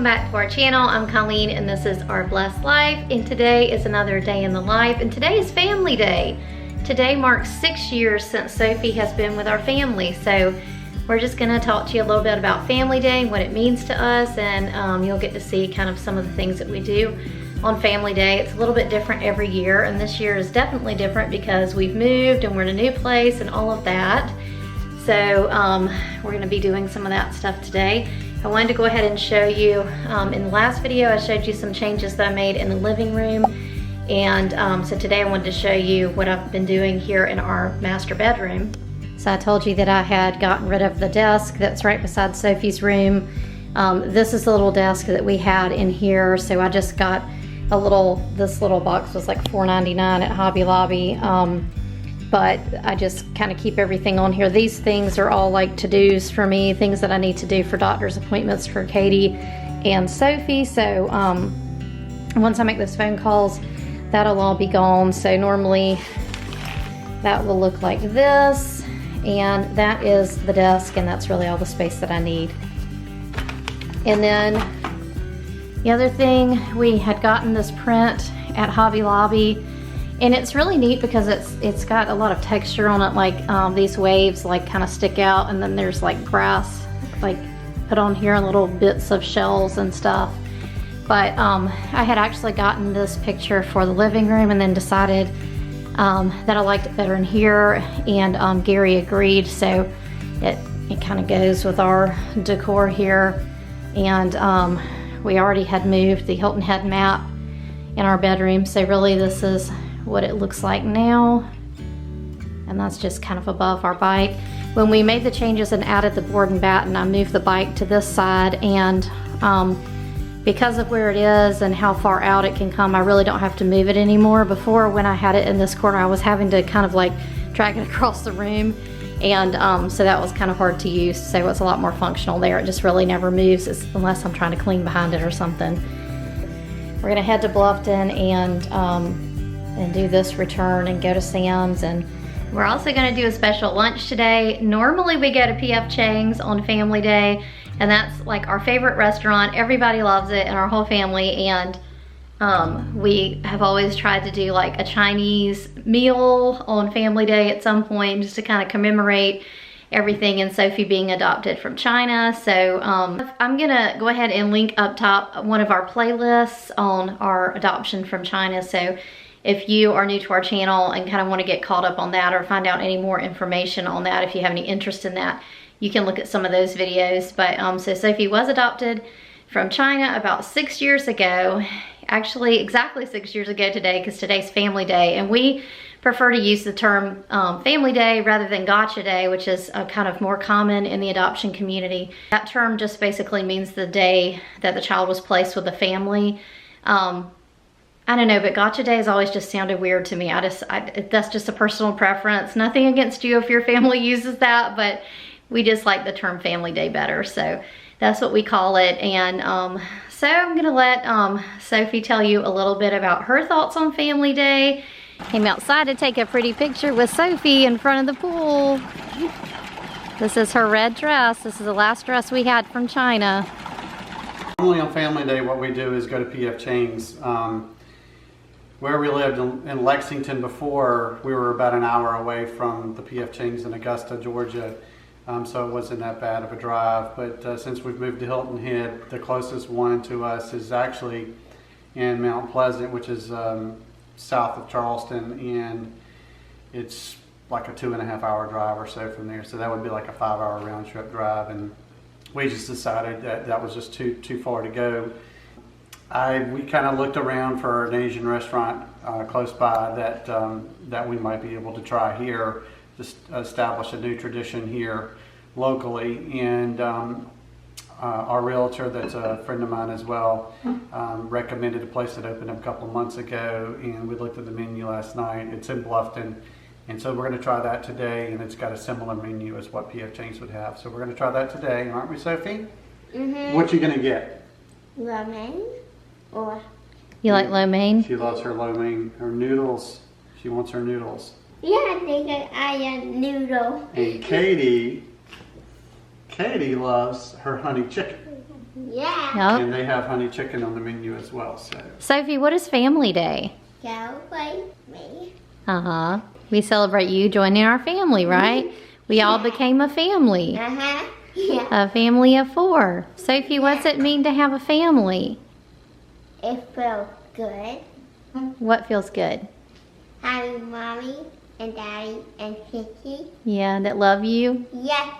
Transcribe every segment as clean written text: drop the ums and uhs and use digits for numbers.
back to our channel. I'm Colleen and this is Our Blessed Life, and today is another day in the life, and today is Family Day. Today marks 6 years since Sophie has been with our family, so we're just gonna talk to you a little bit about Family Day and what it means to us, and you'll get to see kind of some of the things that we do on Family Day. It's a little bit different every year, and this year is definitely different because we've moved and we're in a new place and all of that. So we're gonna be doing some of that stuff today. I wanted to go ahead and show you, in the last video I showed you some changes that I made in the living room, and so today I wanted to show you what I've been doing here in our master bedroom. So I told you that I had gotten rid of the desk that's right beside Sophie's room. This is the little desk that we had in here, so I just got this little box was like $4.99 at Hobby Lobby. But I just kind of keep everything on here. These things are all like to-dos for me, things that I need to do for doctor's appointments for Katie and Sophie. So once I make those phone calls, that'll all be gone. So normally that will look like this, and that is the desk, and that's really all the space that I need. And then the other thing, we had gotten this print at Hobby Lobby, and it's really neat because it's got a lot of texture on it, like these waves like kind of stick out, and then there's like grass like put on here and little bits of shells and stuff. But I had actually gotten this picture for the living room and then decided that I liked it better in here, and Gary agreed, so it kind of goes with our decor here. And we already had moved the Hilton head map in our bedroom, so really this is what it looks like now, and that's just kind of above our bike. When we made the changes and added the board and batten, I moved the bike to this side, and because of where it is and how far out it can come, I really don't have to move it anymore. Before, when I had it in this corner, I was having to kind of like drag it across the room, and so that was kind of hard to use. So it's a lot more functional there. It just really never moves unless I'm trying to clean behind it or something. We're gonna head to Bluffton and do this return and go to Sam's, and we're also gonna do a special lunch today. Normally we go to P.F. Chang's on Family Day, and that's like our favorite restaurant. Everybody loves it in our whole family, and we have always tried to do like a Chinese meal on Family Day at some point, just to kind of commemorate everything and Sophie being adopted from China. So I'm gonna go ahead and link up top one of our playlists on our adoption from China. So if you are new to our channel and kind of want to get caught up on that or find out any more information on that, if you have any interest in that, you can look at some of those videos. But so Sophie was adopted from China about 6 years ago. Actually, exactly 6 years ago today, because today's Family Day, and we prefer to use the term Family Day rather than Gotcha Day, which is kind of more common in the adoption community. That term just basically means the day that the child was placed with the family. I don't know, but Gotcha Day has always just sounded weird to me. That's just a personal preference. Nothing against you if your family uses that, but we just like the term Family Day better, so that's what we call it. And so I'm gonna let Sophie tell you a little bit about her thoughts on Family Day. Came outside to take a pretty picture with Sophie in front of the pool. This is her red dress. This is the last dress we had from China. Normally on Family Day, what we do is go to P.F. Chang's. Where we lived in Lexington before, we were about an hour away from the P.F. Chang's in Augusta, Georgia. So it wasn't that bad of a drive, but since we've moved to Hilton Head, the closest one to us is actually in Mount Pleasant, which is south of Charleston, and it's like a 2.5 hour drive or so from there. So that would be like a 5 hour round trip drive, and we just decided that that was just too far to go. We kind of looked around for an Asian restaurant close by that we might be able to try here, just establish a new tradition here locally. And our realtor, that's a friend of mine as well, recommended a place that opened up a couple months ago, and we looked at the menu last night. It's in Bluffton, and so we're going to try that today, and it's got a similar menu as what P.F. Chang's would have. So we're going to try that today, aren't we, Sophie? Mm-hmm. What you going to get? Lo mein, or you like lo mein? She loves her lo mein, her noodles. She wants her noodles. yeah, I think I a noodle. And Katie loves her honey chicken. Yeah. Yep. And they have honey chicken on the menu as well, so. Sophie, what is family day? Celebrate me. Uh-huh. We celebrate you joining our family, right? We all became a family. Uh-huh. Yeah. A family of 4. Sophie, what's it mean to have a family? It feels good. What feels good? Having mommy and daddy and Kiki. Yeah, that love you? Yes.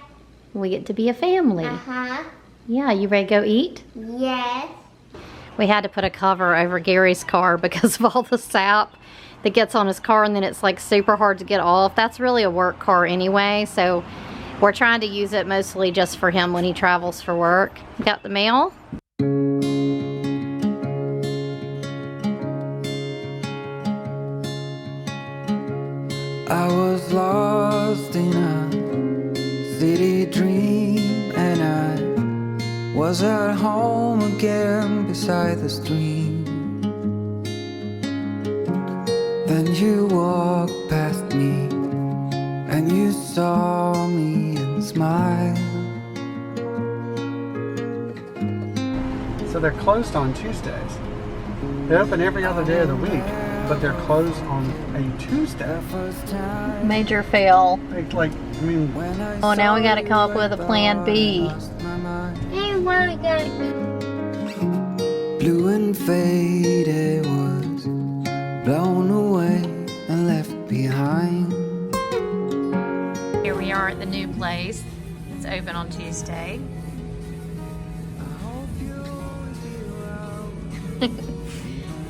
We get to be a family. Uh-huh. Yeah, you ready to go eat? Yes. We had to put a cover over Gary's car because of all the sap that gets on his car, and then it's like super hard to get off. That's really a work car anyway, so we're trying to use it mostly just for him when he travels for work. Got the mail? I was lost in a city dream, and I was at home again beside the stream. Then you walked past me, and you saw me and smiled. So they're closed on Tuesdays. They open every other day of the week, but they're closed on a Tuesday. Major fail. I mean, Oh, now we gotta come up with a plan B. Hey, where we going? Blue and faded was blown away and left behind. Here we are at the new place. It's open on Tuesday.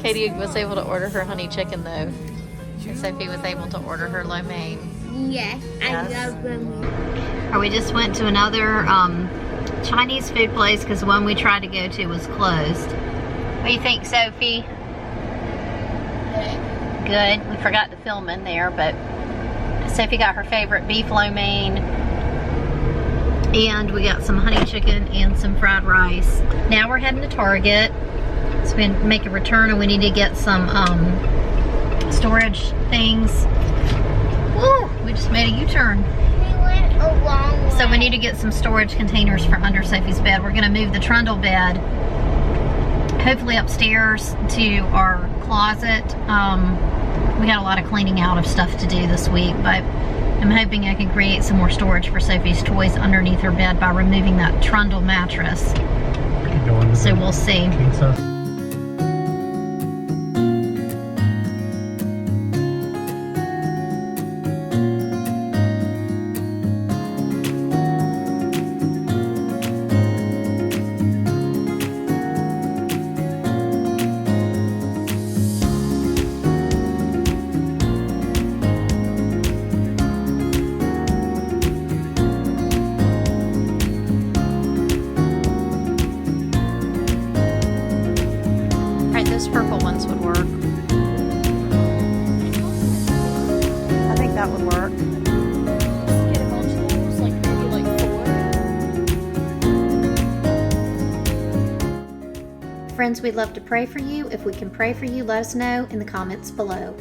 Katie was able to order her honey chicken though. And Sophie was able to order her lo mein. Yes. Yes. I love them. Or we just went to another Chinese food place because the one we tried to go to was closed. What do you think, Sophie? Good. We forgot to film in there, but Sophie got her favorite beef lo mein, and we got some honey chicken and some fried rice. Now we're heading to Target. So we make a return, and we need to get some storage things. Woo! We just made a U-turn. We went a long way. So we need to get some storage containers for under Sophie's bed. We're gonna move the trundle bed, hopefully upstairs to our closet. We got a lot of cleaning out of stuff to do this week, but I'm hoping I can create some more storage for Sophie's toys underneath her bed by removing that trundle mattress. So we'll see. Those purple ones would work. I think that would work. Get a bunch of those, like maybe like 4. Friends, we'd love to pray for you. If we can pray for you, let us know in the comments below.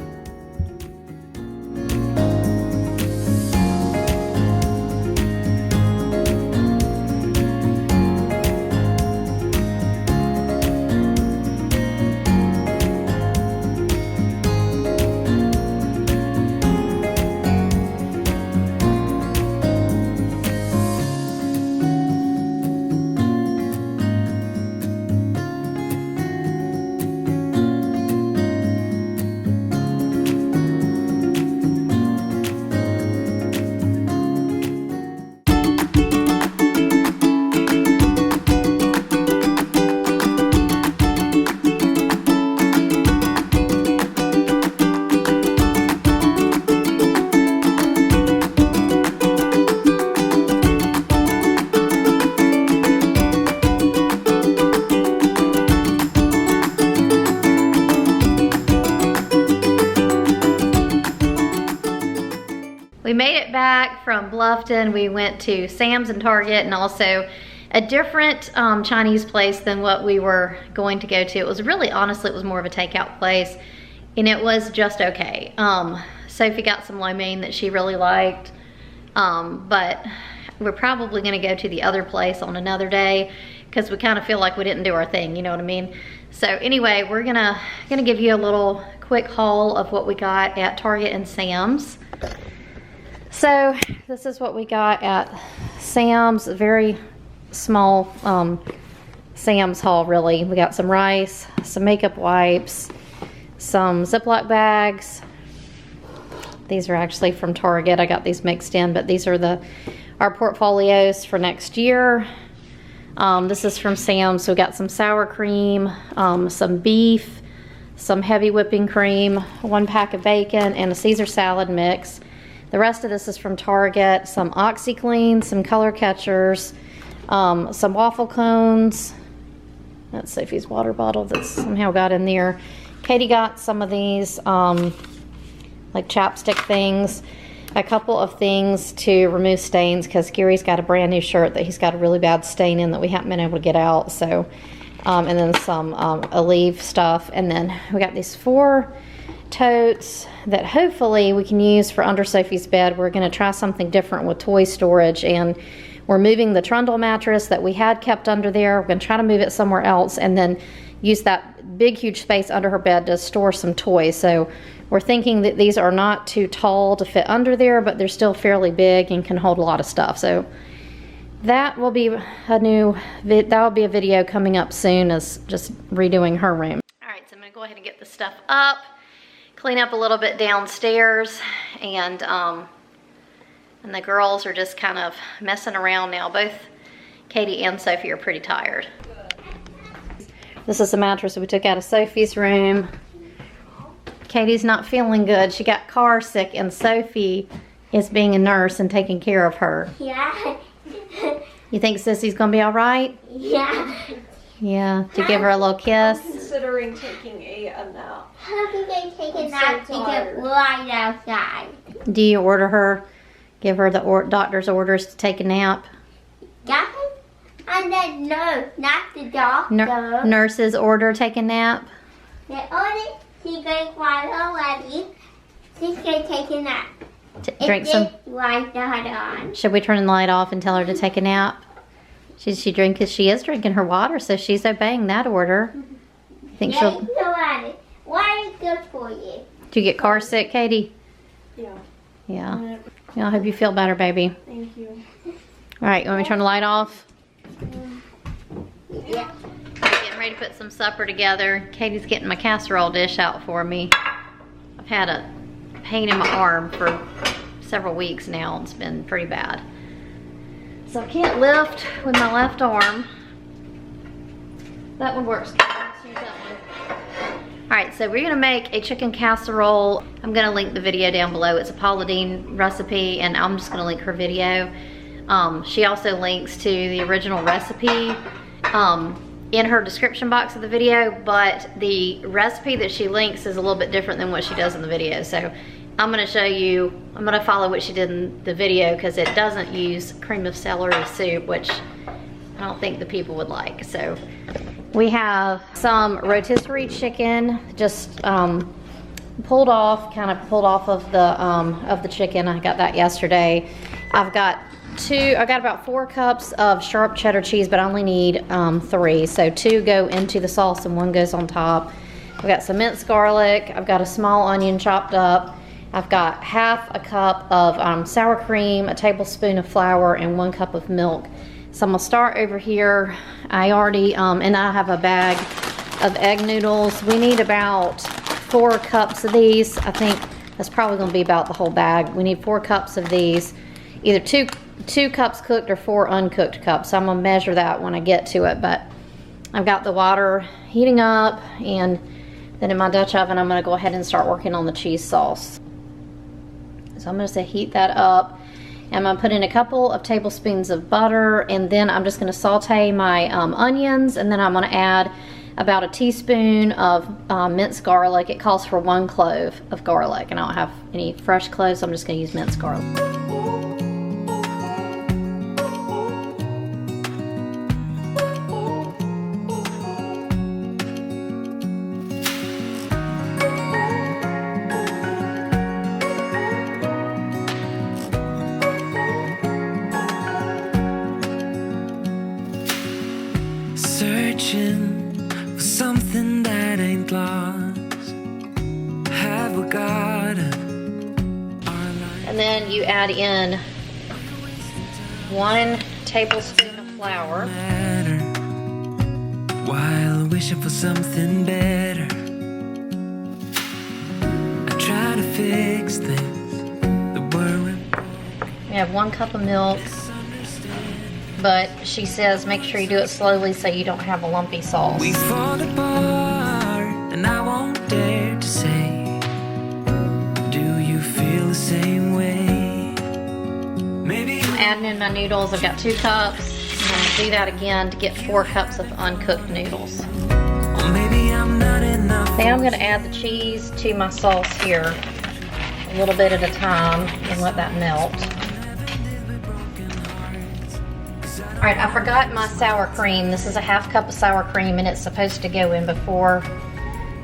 We made it back from Bluffton. We went to Sam's and Target, and also a different Chinese place than what we were going to go to. It was really, honestly, it was more of a takeout place, and it was just okay. Sophie got some lo mein that she really liked, but we're probably gonna go to the other place on another day because we kind of feel like we didn't do our thing, you know what I mean? So anyway, we're gonna give you a little quick haul of what we got at Target and Sam's. So this is what we got at Sam's, a very small Sam's haul really. We got some rice, some makeup wipes, some Ziploc bags. These are actually from Target. I got these mixed in, but these are our portfolios for next year. This is from Sam's. So we got some sour cream, some beef, some heavy whipping cream, 1 pack of bacon, and a Caesar salad mix. The rest of this is from Target. Some OxyClean, some color catchers, some waffle cones. That's Sophie's water bottle that somehow got in there. Katie got some of these like chapstick things. A couple of things to remove stains because Gary's got a brand new shirt that he's got a really bad stain in that we haven't been able to get out. So, and then some Aleve stuff. And then we got these 4 totes that hopefully we can use for under Sophie's bed. We're going to try something different with toy storage, and we're moving the trundle mattress that we had kept under there. We're going to try to move it somewhere else and then use that big huge space under her bed to store some toys. So we're thinking that these are not too tall to fit under there, but they're still fairly big and can hold a lot of stuff. So that will be a video coming up soon, as just redoing her room. All right, so I'm gonna go ahead and get the stuff up, clean up a little bit downstairs, and the girls are just kind of messing around now. Both Katie and Sophie are pretty tired. This is the mattress that we took out of Sophie's room. Katie's not feeling good. She got car sick, and Sophie is being a nurse and taking care of her. Yeah. You think Sissy's gonna be all right? Yeah. Yeah, to give her a little kiss. Considering taking a nap. How can they take a I'm nap so to tired. get right outside? Do you order her, give her the doctor's orders to take a nap? Doctor? And then no, not the doctor. Nurse's order take a nap? The order, she's going quiet already. She's going to take a nap. Drink some. Light that on. Should we turn the light off and tell her to take a nap? Should she drink? Because she is drinking her water, so she's obeying that order. Think Yeah, she'll? you know what? Water is good for you. Did you get car sick, Katie? Yeah. Yeah. Yeah. I hope you feel better, baby. Thank you. All right. You want me to turn the light off? Yeah. Getting ready to put some supper together. Katie's getting my casserole dish out for me. I've had a pain in my arm for several weeks now. It's been pretty bad. So I can't lift with my left arm. That one works. Let's use that one. All right, so we're gonna make a chicken casserole. I'm gonna link the video down below. It's a Paula Deen recipe, and I'm just gonna link her video. She also links to the original recipe in her description box of the video, but the recipe that she links is a little bit different than what she does in the video. So I'm gonna show you, I'm gonna follow what she did in the video because it doesn't use cream of celery soup, which I don't think the people would like. So we have some rotisserie chicken, just pulled off of the chicken. I got that yesterday. I've got about 4 cups of sharp cheddar cheese, but I only need 3. So 2 go into the sauce and 1 goes on top. I've got some minced garlic. I've got a small onion chopped up. I've got half a cup of sour cream, a tablespoon of flour, and 1 cup of milk. So I'm gonna start over here. I already, and I have a bag of egg noodles. We need about 4 cups of these. I think that's probably gonna be about the whole bag. We need 4 cups of these, either two cups cooked or 4 uncooked cups. So I'm gonna measure that when I get to it, but I've got the water heating up, and then in my Dutch oven, I'm gonna go ahead and start working on the cheese sauce. So I'm gonna heat that up. I'm gonna put in a couple of tablespoons of butter, and then I'm just gonna saute my onions, and then I'm gonna add about a teaspoon of minced garlic. It calls for 1 clove of garlic, and I don't have any fresh cloves, so I'm just gonna use minced garlic. something that ain't lost. Have we got And then you add in 1 tablespoon of flour. matter while wishing for something better? I try to fix things that weren't. We have 1 cup of milk, but she says make sure you do it slowly so you don't have a lumpy sauce. We fall apart, and I won't dare to say, do you feel the same way? Maybe I'm adding in my noodles. I've got 2 cups. I'm gonna do that again to get 4 cups of uncooked noodles. or maybe I'm not enough. Now I'm gonna add the cheese to my sauce here, a little bit at a time, and let that melt. All right, I forgot my sour cream. This is a 1/2 cup of sour cream, and it's supposed to go in before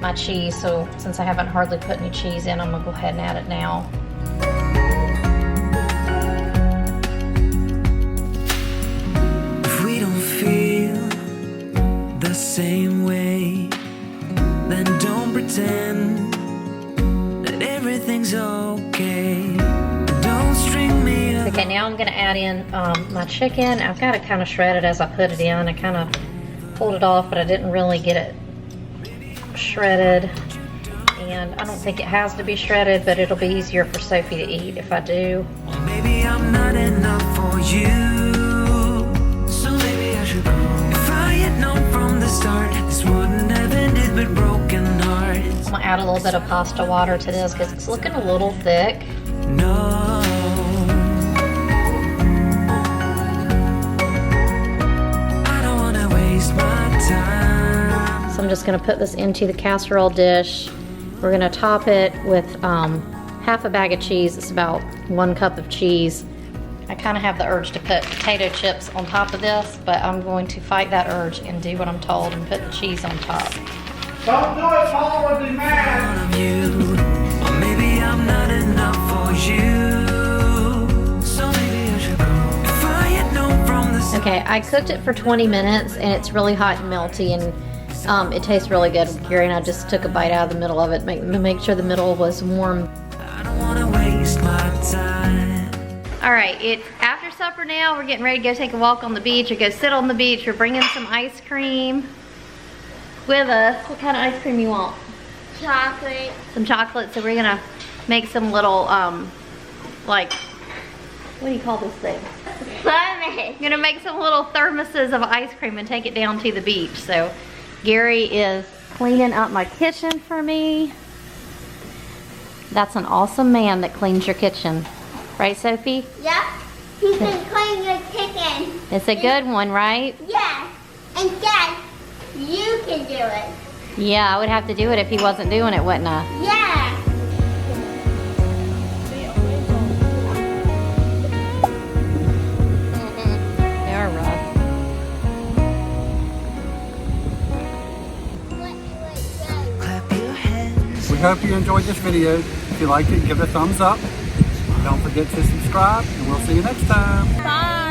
my cheese. So since I haven't hardly put any cheese in, I'm gonna go ahead and add it now. If we don't feel the same way, then don't pretend that everything's okay. Don't string me up. Okay, now I'm gonna add in my chicken. I've got it kind of shredded as I put it in. I kind of pulled it off, but I didn't really get it shredded. And I don't think it has to be shredded, but it'll be easier for Sophie to eat if I do. Or maybe I'm not enough for you, so maybe I should go. If I had known from the start, this wouldn't have ended with broken hearts. I'm gonna add a little bit of pasta water to this because it's looking a little thick. No, I don't wanna waste my time. So I'm just gonna put this into the casserole dish. We're gonna top it with 1/2 a bag of cheese. It's about 1 cup of cheese. I kind of have the urge to put potato chips on top of this, but I'm going to fight that urge and do what I'm told and put the cheese on top. Don't do it, Mom would be mad. Of you, or maybe I'm not enough for you, so maybe I should go. If I had known from the start. Okay, I cooked it for 20 minutes and it's really hot and melty, and it tastes really good. Gary and I just took a bite out of the middle of it, make sure the middle was warm. I don't wanna waste my time. All right, it's after supper now. We're getting ready to go take a walk on the beach or go sit on the beach. We're bringing some ice cream with us. What kind of ice cream you want? Chocolate. Some chocolate. So we're gonna make some little, like, what do you call this thing? Fun. Gonna make some little thermoses of ice cream and take it down to the beach. So Gary is cleaning up my kitchen for me. That's an awesome man that cleans your kitchen. Right, Sophie? Yep. He can clean your chicken. It's a good one, right? Yes. And Dad, you can do it. Yeah, I would have to do it if he wasn't doing it, wouldn't I? Yeah. They're rough. Clap your hands. We hope you enjoyed this video. If you liked it, give it a thumbs up. Don't forget to subscribe, and we'll see you next time. Bye.